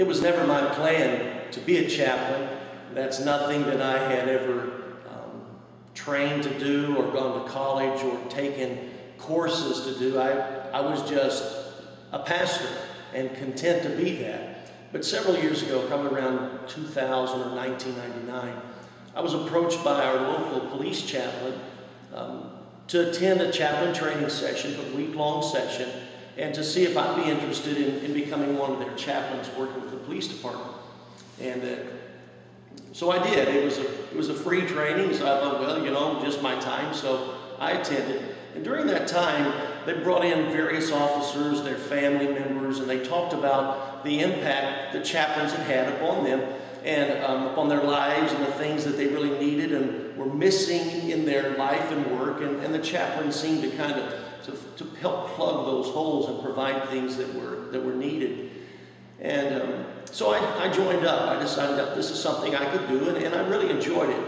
It was never my plan to be a chaplain. That's nothing that I had ever trained to do or gone to college or taken courses to do. I was just a pastor and content to be that. But several years ago, probably around 2000 or 1999, I was approached by our local police chaplain to attend a chaplain training session, a week-long session, and to see if I'd be interested in becoming one of their chaplains working with the police department. And so I did. It was a free training, so I thought, well, you know, just my time, so I attended. And during that time, they brought in various officers, their family members, and they talked about the impact the chaplains had upon them and upon their lives and the things that they really needed and were missing in their life and work. And the chaplains seemed to kind of to help plug those holes and provide things that were needed. And so I joined up. I decided that this is something I could do, and I really enjoyed it.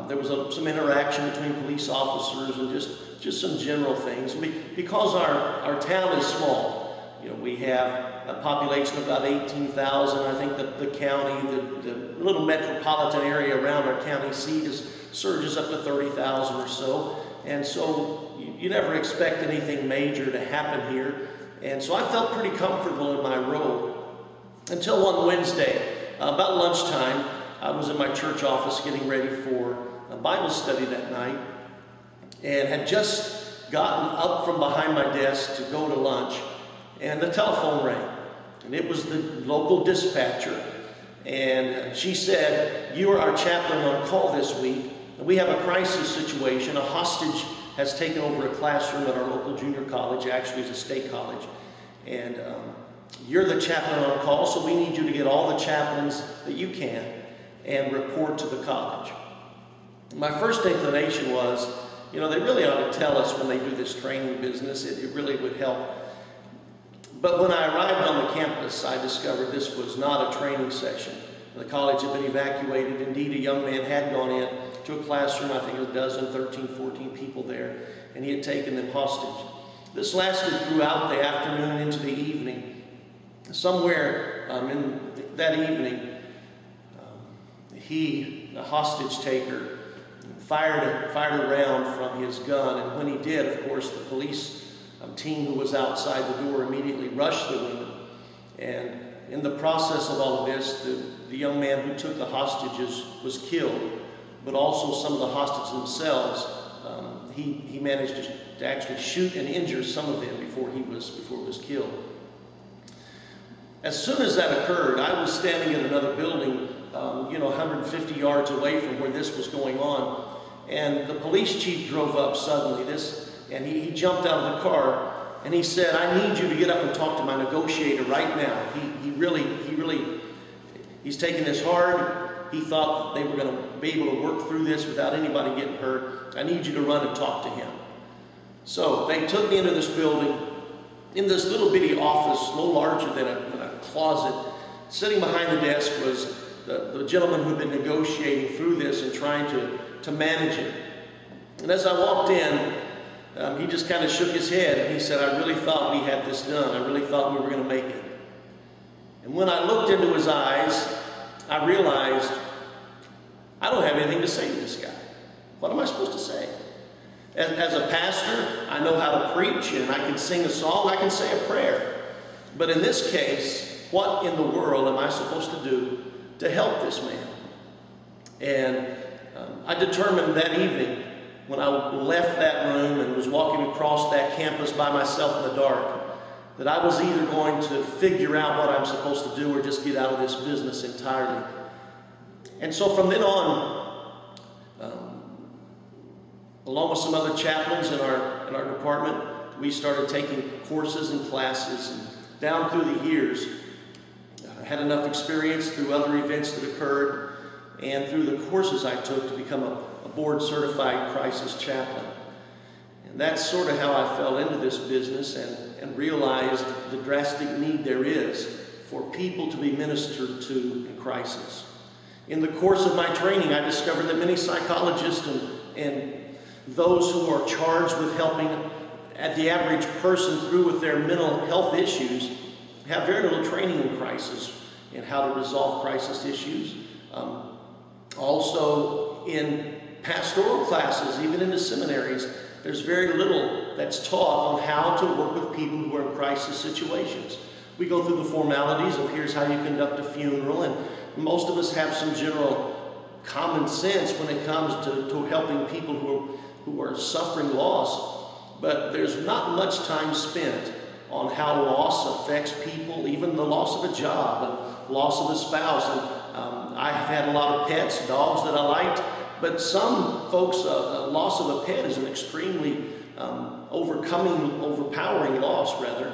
There was some interaction between police officers and just some general things. Because our town is small, you know, we have a population of about 18,000. I think the county, the little metropolitan area around our county seat surges up to 30,000 or so. And so you never expect anything major to happen here. And so I felt pretty comfortable in my role until one Wednesday, about lunchtime, I was in my church office getting ready for a Bible study that night and had just gotten up from behind my desk to go to lunch, and the telephone rang. And it was the local dispatcher, and she said, "You are our chaplain on call this week. We have a crisis situation. A hostage has taken over a classroom at our local junior college, actually it's a state college, and you're the chaplain on call, so we need you to get all the chaplains that you can and report to the college." My first inclination was, you know, they really ought to tell us when they do this training business. It really would help. But when I arrived on the campus, I discovered this was not a training session. The college had been evacuated. Indeed, a young man had gone in to a classroom, I think a dozen, 13, 14 people there, and he had taken them hostage. This lasted throughout the afternoon into the evening. Somewhere in that evening, the hostage taker, fired a round from his gun, and when he did, of course, the police team who was outside the door immediately rushed the room. And in the process of all of this, the young man who took the hostages was killed, but also some of the hostages themselves, he managed to actually shoot and injure some of them before he was killed. As soon as that occurred, I was standing in another building, 150 yards away from where this was going on, and the police chief drove up suddenly. And he jumped out of the car, and he said, "I need you to get up and talk to my negotiator right now. He's taking this hard. He thought they were going to be able to work through this without anybody getting hurt. I need you to run and talk to him." So they took me into this building. In this little bitty office, no larger than a closet, sitting behind the desk was the gentleman who'd been negotiating through this and trying to manage it. And as I walked in, he just kind of shook his head and he said, "I really thought we had this done. I really thought we were going to make it." And when I looked into his eyes, I realized I don't have anything to say to this guy. What am I supposed to say? As a pastor, I know how to preach and I can sing a song, I can say a prayer. But in this case, what in the world am I supposed to do to help this man? And I determined that evening, when I left that room and was walking across that campus by myself in the dark, that I was either going to figure out what I'm supposed to do or just get out of this business entirely. And so from then on, along with some other chaplains in our department, we started taking courses and classes, and down through the years, I had enough experience through other events that occurred and through the courses I took to become a board-certified crisis chaplain. And that's sort of how I fell into this business and realized the drastic need there is for people to be ministered to in crisis. In the course of my training, I discovered that many psychologists and those who are charged with helping the average person through with their mental health issues have very little training in crisis. and how to resolve crisis issues. Also in pastoral classes, even in the seminaries, there's very little that's taught on how to work with people who are in crisis situations. We go through the formalities of here's how you conduct a funeral, and most of us have some general common sense when it comes to helping people who are suffering loss, but there's not much time spent on how loss affects people, even the loss of a job and loss of a spouse. And I've had a lot of pets, dogs that I liked, but some folks, loss of a pet is an extremely overpowering loss, rather,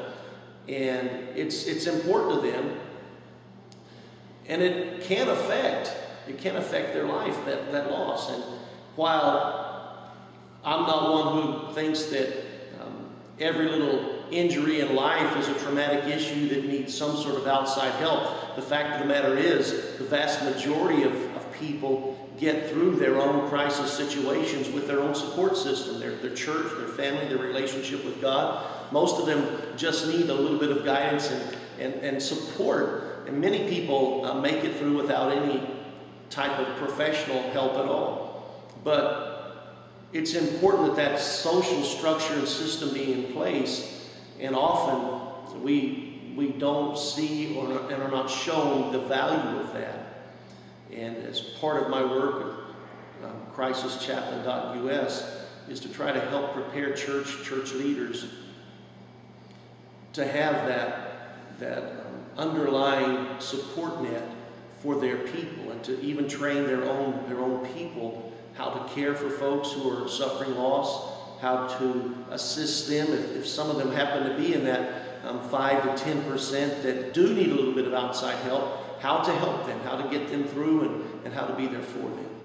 and it's important to them, and it can affect their life, that loss. And while I'm not one who thinks that every little injury in life is a traumatic issue that needs some sort of outside help, the fact of the matter is the vast majority of people get through their own crisis situations with their own support system, their church, their family, their relationship with God. Most of them just need a little bit of guidance and support, and many people make it through without any type of professional help at all. But it's important that social structure and system be in place, and often we don't see and are not shown the value of that. And as part of my work at crisischaplain.us is to try to help prepare church leaders to have that underlying support net for their people, and to even train their own people how to care for folks who are suffering loss, how to assist them if some of them happen to be in that 5 to 10% that do need a little bit of outside help, how to help them, how to get them through, and how to be there for them.